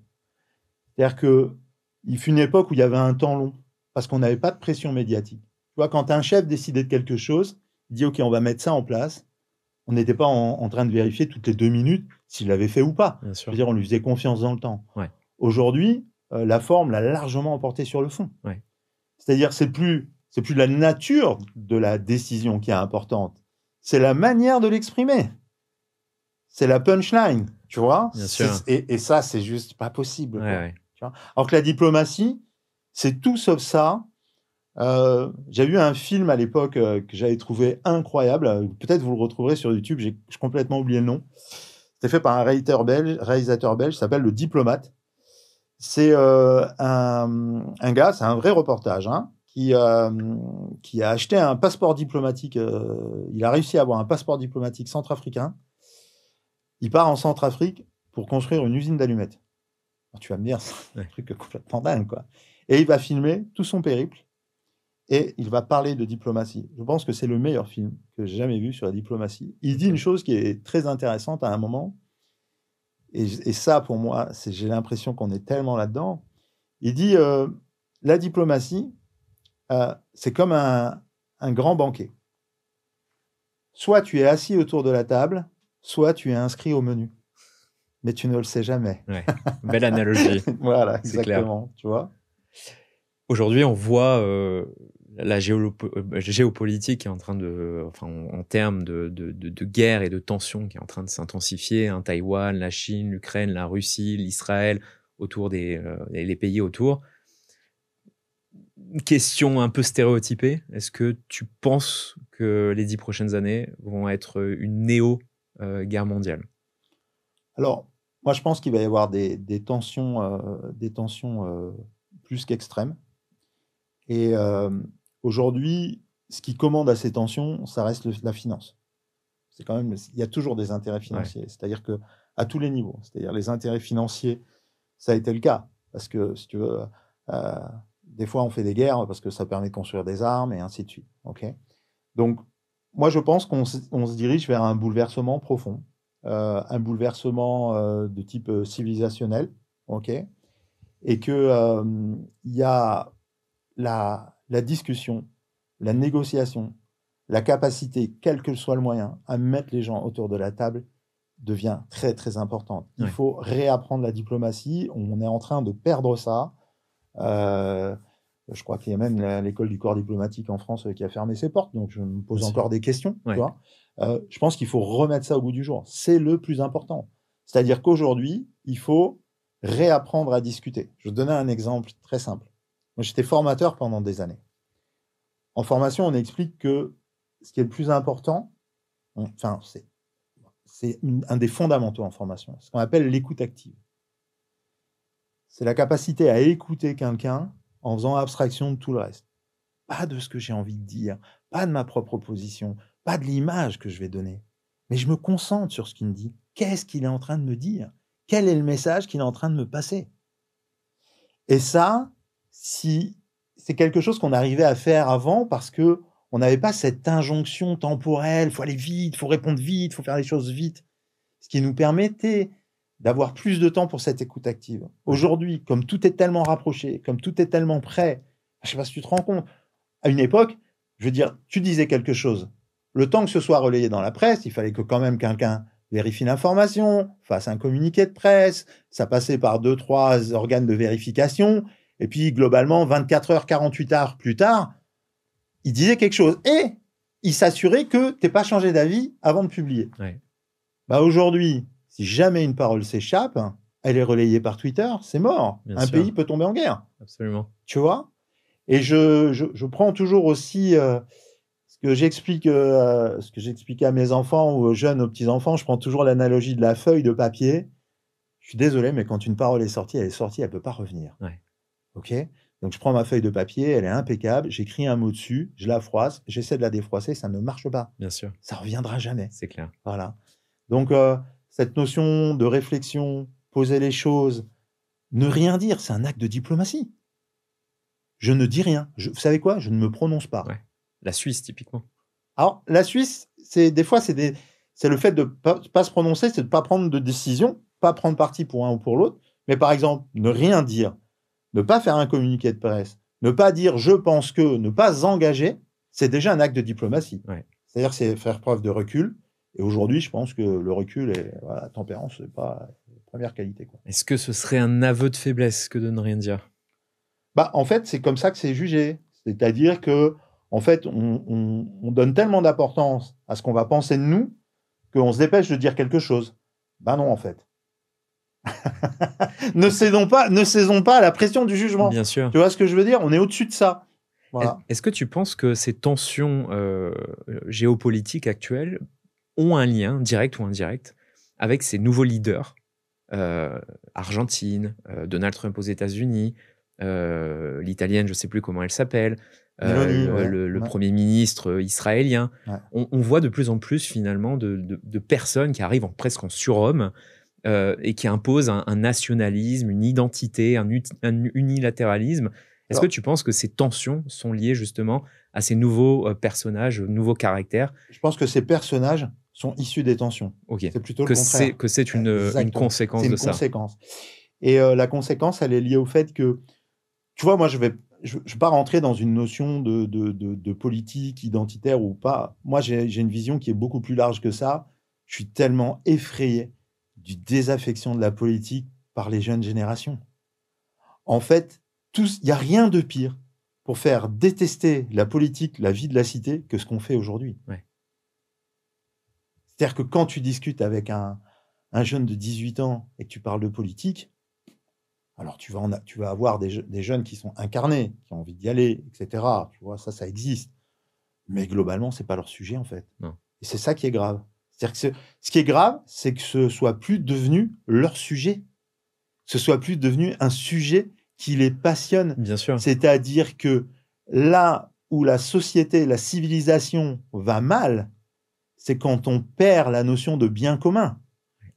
C'est-à-dire qu'il fut une époque où il y avait un temps long, parce qu'on n'avait pas de pression médiatique. Tu vois, quand un chef décidait de quelque chose, il dit « Ok, on va mettre ça en place », on n'était pas en train de vérifier toutes les 2 minutes s'il l'avait fait ou pas. Bien sûr. Je veux dire, on lui faisait confiance dans le temps. Aujourd'hui, la forme l'a largement emporté sur le fond. C'est-à-dire, c'est plus la nature de la décision qui est importante, c'est la manière de l'exprimer. C'est la punchline. Tu vois? Bien sûr. Et ça, c'est juste pas possible. Ouais. Tu vois, alors que la diplomatie, c'est tout sauf ça. J'ai vu un film à l'époque que j'avais trouvé incroyable. Peut-être vous le retrouverez sur YouTube. J'ai complètement oublié le nom. C'était fait par un réalisateur belge, qui s'appelle Le Diplomate. C'est un gars, c'est un vrai reportage, hein, qui a acheté un passeport diplomatique. Il a réussi à avoir un passeport diplomatique centrafricain. Il part en Centrafrique pour construire une usine d'allumettes. Alors, tu vas me dire, c'est un truc complètement dingue, quoi. Et il va filmer tout son périple et il va parler de diplomatie. Je pense que c'est le meilleur film que j'ai jamais vu sur la diplomatie. Il dit une chose qui est très intéressante à un moment. Et ça, pour moi, j'ai l'impression qu'on est tellement là-dedans. Il dit, la diplomatie, c'est comme un grand banquet. Soit tu es assis autour de la table, soit tu es inscrit au menu. Mais tu ne le sais jamais. Ouais. Belle analogie. Voilà, exactement. Tu vois. Aujourd'hui, on voit la géopolitique qui est en train de, en termes de guerre et de tension, qui est en train de s'intensifier. Hein, Taïwan, la Chine, l'Ukraine, la Russie, l'Israël, autour les pays autour. Une question un peu stéréotypée. Est-ce que tu penses que les 10 prochaines années vont être une néo-guerre mondiale? Alors, moi, je pense qu'il va y avoir des tensions plus qu'extrêmes. Et aujourd'hui, ce qui commande à ces tensions, ça reste la finance. C'est quand même, il y a toujours des intérêts financiers. Ouais. C'est-à-dire que à tous les niveaux. C'est-à-dire les intérêts financiers, ça a été le cas. Parce que, si tu veux, des fois, on fait des guerres parce que ça permet de construire des armes et ainsi de suite. Okay, donc, moi, je pense qu'on se dirige vers un bouleversement profond. Un bouleversement de type civilisationnel. Okay, et qu'il y a la discussion, la négociation, la capacité, quel que soit le moyen, à mettre les gens autour de la table devient très, très importante. Il faut réapprendre la diplomatie. On est en train de perdre ça. Je crois qu'il y a même l'école du corps diplomatique en France qui a fermé ses portes. Donc, je me pose encore des questions. Tu vois, je pense qu'il faut remettre ça au goût du jour. C'est le plus important. C'est-à-dire qu'aujourd'hui, il faut réapprendre à discuter. Je vais donner un exemple très simple. Moi, j'étais formateur pendant des années. En formation, on explique que ce qui est le plus important, enfin, c'est un des fondamentaux en formation, ce qu'on appelle l'écoute active. C'est la capacité à écouter quelqu'un en faisant abstraction de tout le reste. Pas de ce que j'ai envie de dire, pas de ma propre position, pas de l'image que je vais donner. Mais je me concentre sur ce qu'il me dit. Qu'est-ce qu'il est en train de me dire? Quel est le message qu'il est en train de me passer? Et ça, si c'est quelque chose qu'on arrivait à faire avant parce que on n'avait pas cette injonction temporelle, il faut aller vite, il faut répondre vite, il faut faire les choses vite, ce qui nous permettait d'avoir plus de temps pour cette écoute active. Aujourd'hui, comme tout est tellement rapproché, comme tout est tellement prêt, je ne sais pas si tu te rends compte, à une époque, je veux dire, tu disais quelque chose, le temps que ce soit relayé dans la presse, il fallait que quand même quelqu'un vérifie l'information, fasse un communiqué de presse, ça passait par 2-3 organes de vérification, et puis globalement, 24 heures, 48 heures plus tard, il disait quelque chose. Et il s'assurait que tu n'aies pas changé d'avis avant de publier. Ouais. Bah aujourd'hui, si jamais une parole s'échappe, elle est relayée par Twitter, c'est mort. Bien un sûr. pays peut tomber en guerre. Absolument. Tu vois? Et je prends toujours aussi ce que j'expliquais à mes enfants ou aux jeunes, aux petits-enfants, je prends toujours l'analogie de la feuille de papier. Je suis désolé, mais quand une parole est sortie, elle ne peut pas revenir. Ouais. OK? Donc, je prends ma feuille de papier, elle est impeccable, j'écris un mot dessus, je la froisse, j'essaie de la défroisser, ça ne marche pas. Bien sûr. Ça ne reviendra jamais. C'est clair. Voilà. Donc, cette notion de réflexion, poser les choses, ne rien dire, c'est un acte de diplomatie. Je ne dis rien. Vous savez quoi? Je ne me prononce pas. Ouais. La Suisse, typiquement. Alors, la Suisse, des fois, c'est le fait de ne pas se prononcer, c'est de ne pas prendre de décision, pas prendre parti pour un ou pour l'autre, mais par exemple, ne rien dire. Ne pas faire un communiqué de presse, ne pas dire « je pense que », ne pas engager, c'est déjà un acte de diplomatie. Ouais. C'est-à-dire que c'est faire preuve de recul. Et aujourd'hui, je pense que le recul et la tempérance, ce n'est pas la première qualité. Est-ce que ce serait un aveu de faiblesse que de ne rien dire? En fait, c'est comme ça que c'est jugé. C'est-à-dire que, en fait, on donne tellement d'importance à ce qu'on va penser de nous qu'on se dépêche de dire quelque chose. Non, en fait. Ne cédons pas à la pression du jugement. Bien sûr. Tu vois ce que je veux dire? On est au-dessus de ça. Voilà. Est-ce que tu penses que ces tensions géopolitiques actuelles ont un lien, direct ou indirect, avec ces nouveaux leaders, Argentine, Donald Trump aux États-Unis, l'italienne, je ne sais plus comment elle s'appelle, le Premier ministre israélien. Ouais. On voit de plus en plus finalement de personnes qui arrivent presque en surhomme et qui imposent un nationalisme, une identité, un unilatéralisme. Est-ce que tu penses que ces tensions sont liées justement à ces nouveaux personnages, nouveaux caractères? Je pense que ces personnages sont issus des tensions. Okay. C'est plutôt le contraire. Que c'est une conséquence de ça. C'est une conséquence. Et la conséquence, elle est liée au fait que, tu vois, moi, je vais pas rentrer dans une notion de politique identitaire ou pas. Moi, j'ai une vision qui est beaucoup plus large que ça. Je suis tellement effrayé du désaffection de la politique par les jeunes générations. En fait, il n'y a rien de pire pour faire détester la politique, la vie de la cité, que ce qu'on fait aujourd'hui. Ouais. C'est-à-dire que quand tu discutes avec un jeune de 18 ans et que tu parles de politique, alors tu vas avoir des jeunes qui sont incarnés, qui ont envie d'y aller, etc. Tu vois, ça existe. Mais globalement, ce n'est pas leur sujet, en fait. Non. Et c'est ça qui est grave. C'est-à-dire que ce qui est grave, c'est que ce ne soit plus devenu leur sujet. Que ce soit plus devenu un sujet qui les passionne. Bien sûr. C'est-à-dire que là où la société, la civilisation va mal, c'est quand on perd la notion de bien commun.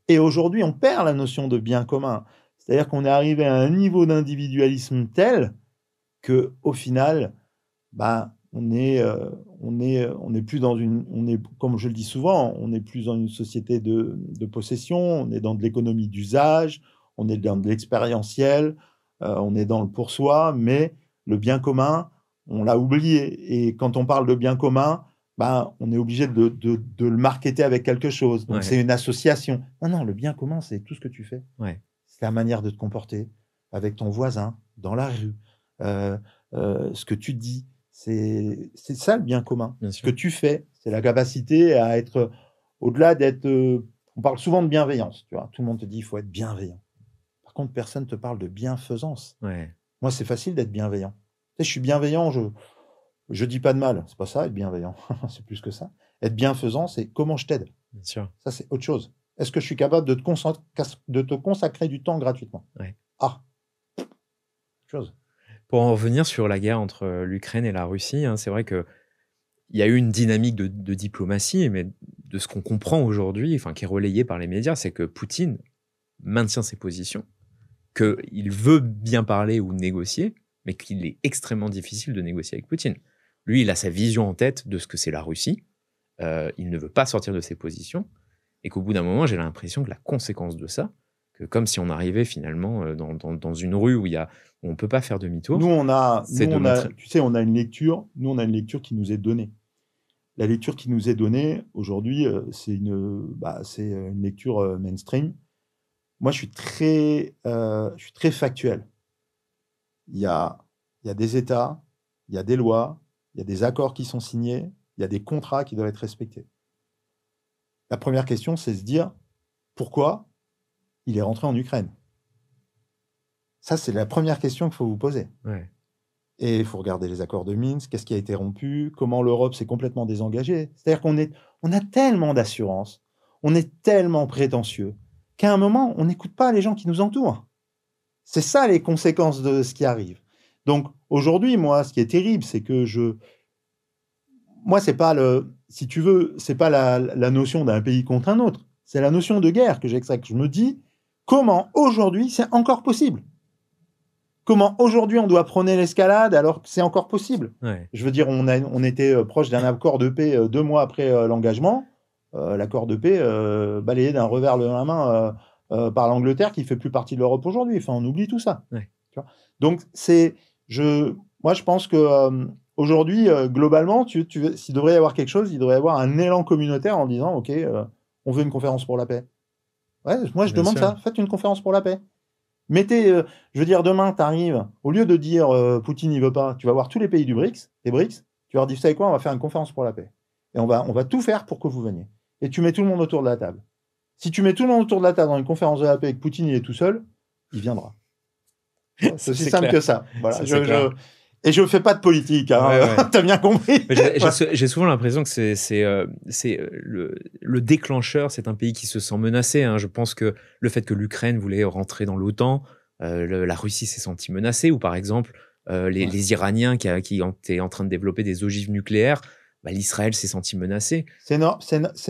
Et aujourd'hui, on perd la notion de bien commun. C'est-à-dire qu'on est arrivé à un niveau d'individualisme tel que, au final, on est plus dans comme je le dis souvent, on n'est plus dans une société de possession. On est dans de l'économie d'usage, on est dans de l'expérientiel, on est dans le pour soi, mais le bien commun, on l'a oublié. Et quand on parle de bien commun, on est obligé de le marketer avec quelque chose. Donc, c'est une association. Non, le bien commun, c'est tout ce que tu fais. Ouais. C'est la manière de te comporter avec ton voisin, dans la rue, ce que tu dis. C'est ça le bien commun. Bien ce sûr. que tu fais, c'est la capacité à être, au-delà d'être... on parle souvent de bienveillance. Tu vois. Tout le monde te dit qu'il faut être bienveillant. Par contre, personne ne te parle de bienfaisance. Ouais. Moi, c'est facile d'être bienveillant. Tu sais, je suis bienveillant, je dis pas de mal, c'est pas ça, être bienveillant, c'est plus que ça. Être bienfaisant, c'est comment je t'aide. Bien sûr. Ça, c'est autre chose. Est-ce que je suis capable de te consacrer du temps gratuitement? Ouais. Autre chose. Pour en revenir sur la guerre entre l'Ukraine et la Russie, c'est vrai qu'il y a eu une dynamique de diplomatie, mais de ce qu'on comprend aujourd'hui, qui est relayé par les médias, c'est que Poutine maintient ses positions, qu'il veut bien parler ou négocier, mais qu'il est extrêmement difficile de négocier avec Poutine. Lui, il a sa vision en tête de ce que c'est la Russie. Il ne veut pas sortir de ses positions. Et qu'au bout d'un moment, j'ai l'impression que la conséquence de ça, que comme si on arrivait finalement dans une rue où on ne peut pas faire demi-tour. Tu sais, on a une lecture qui nous est donnée. La lecture qui nous est donnée aujourd'hui, c'est une lecture mainstream. Moi, je suis très factuel. Il y a des États, il y a des lois, il y a des accords qui sont signés, il y a des contrats qui doivent être respectés. La première question, c'est se dire pourquoi il est rentré en Ukraine. Ça, c'est la première question qu'il faut vous poser. Ouais. Et il faut regarder les accords de Minsk, qu'est-ce qui a été rompu, comment l'Europe s'est complètement désengagée. C'est-à-dire qu'on a tellement d'assurance, on est tellement prétentieux, qu'à un moment, on n'écoute pas les gens qui nous entourent. C'est ça les conséquences de ce qui arrive. Donc aujourd'hui, moi, ce qui est terrible, c'est que moi, c'est pas si tu veux, c'est pas la notion d'un pays contre un autre. C'est la notion de guerre que j'extrais. Je me dis, comment aujourd'hui c'est encore possible? Comment aujourd'hui on doit prôner l'escalade alors que c'est encore possible? Ouais. Je veux dire, on était proche d'un accord de paix 2 mois après l'engagement. L'accord de paix balayé d'un revers de la main par l'Angleterre qui fait plus partie de l'Europe aujourd'hui. Enfin, on oublie tout ça. Ouais. Tu vois. Donc, moi, je pense que aujourd'hui, globalement, s'il devrait y avoir quelque chose, il devrait y avoir un élan communautaire en disant, OK, on veut une conférence pour la paix. Ouais, moi, je demande ça. Faites une conférence pour la paix. Mettez, je veux dire, demain, tu arrives, au lieu de dire Poutine, il veut pas, tu vas voir tous les pays des BRICS, tu leur dis, vous savez quoi, on va faire une conférence pour la paix. Et on va tout faire pour que vous veniez. Et tu mets tout le monde autour de la table. Si tu mets tout le monde autour de la table dans une conférence de la paix et que Poutine il est tout seul, il viendra. C'est aussi simple que ça. Voilà. Et je ne fais pas de politique, hein. Ouais. T'as bien compris. J'ai souvent l'impression que c'est le déclencheur, c'est un pays qui se sent menacé. Hein. Je pense que le fait que l'Ukraine voulait rentrer dans l'OTAN, la Russie s'est sentie menacée, ou par exemple les Iraniens qui étaient en train de développer des ogives nucléaires, l'Israël s'est senti menacé. C'est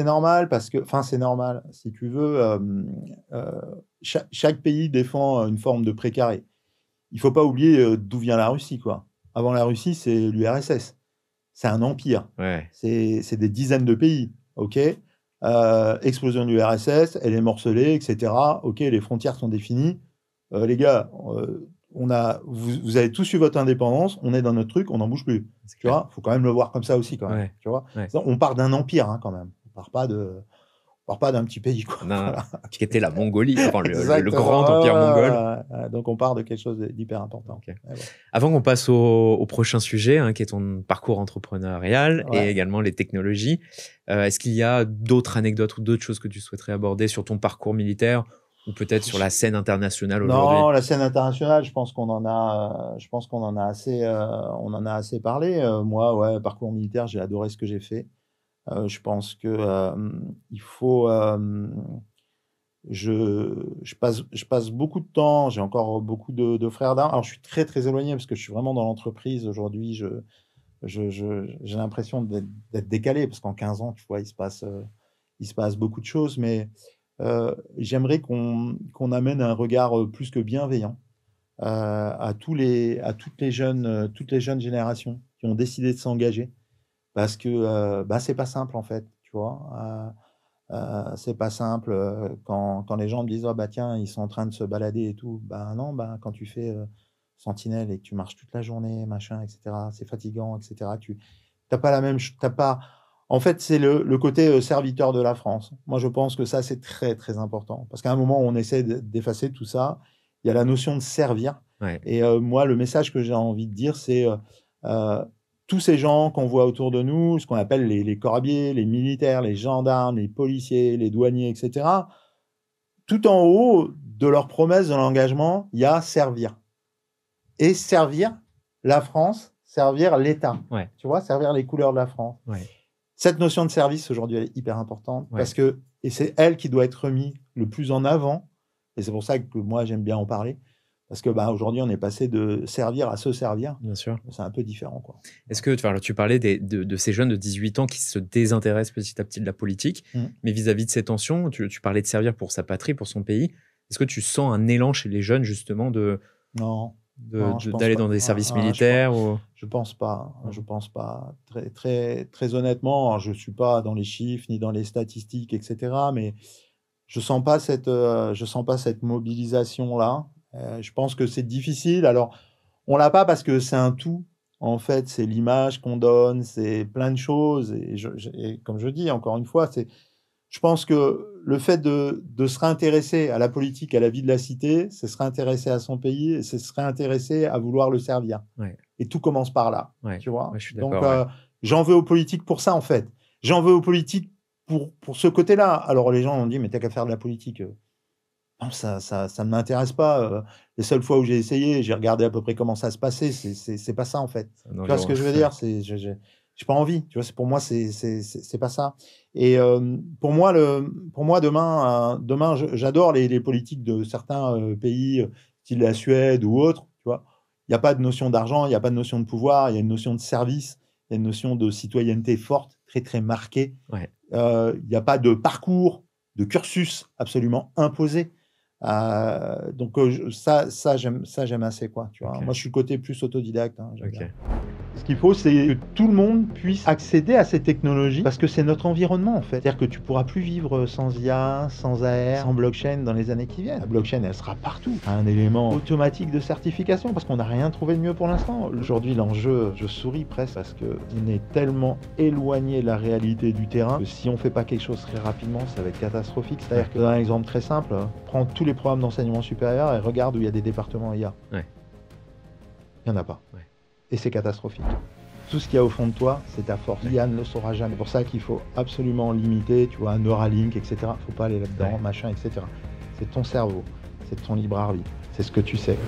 normal parce que, enfin c'est normal, si tu veux, chaque pays défend une forme de précaré. Il ne faut pas oublier d'où vient la Russie, quoi. Avant la Russie, c'est l'URSS. C'est un empire. Ouais. C'est des dizaines de pays. OK. Explosion de l'URSS, elle est morcelée, etc. OK, les frontières sont définies. Les gars, vous avez tous eu votre indépendance, on est dans notre truc, on n'en bouge plus. Tu vois, faut quand même le voir comme ça aussi, quand même. Ouais. Tu vois, ouais. On part d'un empire, hein, quand même. On part pas d'un petit pays, quoi. Non, voilà. Qui était la Mongolie, enfin, le grand empire mongol. Donc on part de quelque chose d'hyper important. Okay. Ouais. Avant qu'on passe au prochain sujet, hein, qui est ton parcours entrepreneurial et également les technologies, est-ce qu'il y a d'autres anecdotes ou d'autres choses que tu souhaiterais aborder sur ton parcours militaire ou peut-être sur la scène internationale aujourd'hui? Non, la scène internationale, je pense qu'on en a assez parlé. Moi, parcours militaire, j'ai adoré ce que j'ai fait. Je pense que il faut. Je passe beaucoup de temps. J'ai encore beaucoup de frères d'armes. Alors, je suis très très éloigné parce que je suis vraiment dans l'entreprise aujourd'hui. J'ai l'impression d'être décalé parce qu'en 15 ans, tu vois, il se passe beaucoup de choses. Mais j'aimerais qu'on amène un regard plus que bienveillant à toutes les jeunes générations qui ont décidé de s'engager. Parce que c'est pas simple, en fait, tu vois. C'est pas simple quand les gens me disent « tiens, ils sont en train de se balader et tout ». Non, quand tu fais sentinelle et que tu marches toute la journée, machin, etc., c'est fatigant, etc. T'as pas la même... En fait, c'est le côté serviteur de la France. Moi, je pense que ça, c'est très, très important. Parce qu'à un moment, on essaie d'effacer tout ça. Il y a la notion de servir. Ouais. Et moi, le message que j'ai envie de dire, c'est... tous ces gens qu'on voit autour de nous, ce qu'on appelle les corbiers, les militaires, les gendarmes, les policiers, les douaniers, etc., tout en haut de leur promesse de l'engagement, il y a servir. Et servir la France, servir l'État. Ouais. Tu vois, servir les couleurs de la France. Ouais. Cette notion de service, aujourd'hui, elle est hyper importante parce que, et c'est elle qui doit être remise le plus en avant. Et c'est pour ça que moi, j'aime bien en parler. Parce que aujourd'hui, on est passé de servir à se servir. Bien sûr. C'est un peu différent, quoi. Est-ce que tu parlais de ces jeunes de 18 ans qui se désintéressent petit à petit de la politique, mais vis-à-vis de ces tensions, tu parlais de servir pour sa patrie, pour son pays. Est-ce que tu sens un élan chez les jeunes, justement, d'aller dans des services militaires Je pense pas. Je pense pas. Très, très, très honnêtement, je ne suis pas dans les chiffres ni dans les statistiques, etc. Mais je ne sens pas cette mobilisation-là. Je pense que c'est difficile. Alors, on l'a pas parce que c'est un tout. En fait, c'est l'image qu'on donne, c'est plein de choses. Et comme je dis, encore une fois, je pense que le fait de se réintéresser à la politique, à la vie de la cité, c'est se réintéresser à son pays et c'est se réintéresser à vouloir le servir. Ouais. Et tout commence par là. Ouais. Tu vois. Ouais, je suis donc, j'en veux aux politiques pour ça, en fait. J'en veux aux politiques pour ce côté-là. Alors, les gens ont dit, mais t'as qu'à faire de la politique. Non, ça ne m'intéresse pas. Les seules fois où j'ai essayé, j'ai regardé à peu près comment ça se passait. C'est pas ça, en fait. Tu vois ce que je veux dire? J'ai pas envie. Tu vois, pour moi, c'est pas ça. Et pour moi, demain, j'adore les politiques de certains pays, style la Suède ou autre. Tu vois, il n'y a pas de notion d'argent, il n'y a pas de notion de pouvoir, il y a une notion de service, il y a une notion de citoyenneté forte, très très marquée. Ouais. Il n'y a pas de parcours, de cursus absolument imposé. Donc ça j'aime assez, quoi, tu vois. Moi je suis le côté plus autodidacte, hein, Ce qu'il faut, c'est que tout le monde puisse accéder à ces technologies parce que c'est notre environnement, en fait. C'est-à-dire que tu pourras plus vivre sans IA, sans AR, sans blockchain dans les années qui viennent. La blockchain, elle sera partout. Un élément automatique de certification parce qu'on n'a rien trouvé de mieux pour l'instant. Aujourd'hui, l'enjeu, je souris presque parce qu'on est tellement éloigné de la réalité du terrain que si on fait pas quelque chose très rapidement, ça va être catastrophique. C'est-à-dire que, dans un exemple très simple, prends tous les programmes d'enseignement supérieur et regarde où il y a des départements IA. Ouais. Il n'y en a pas. Ouais. Et c'est catastrophique. tout ce qu'il y a au fond de toi, c'est ta force. Yann ne le saura jamais. C'est pour ça qu'il faut absolument limiter, tu vois, un Neuralink, etc. Il ne faut pas aller là-dedans, machin, etc. C'est ton cerveau, c'est ton libre arbitre, c'est ce que tu sais.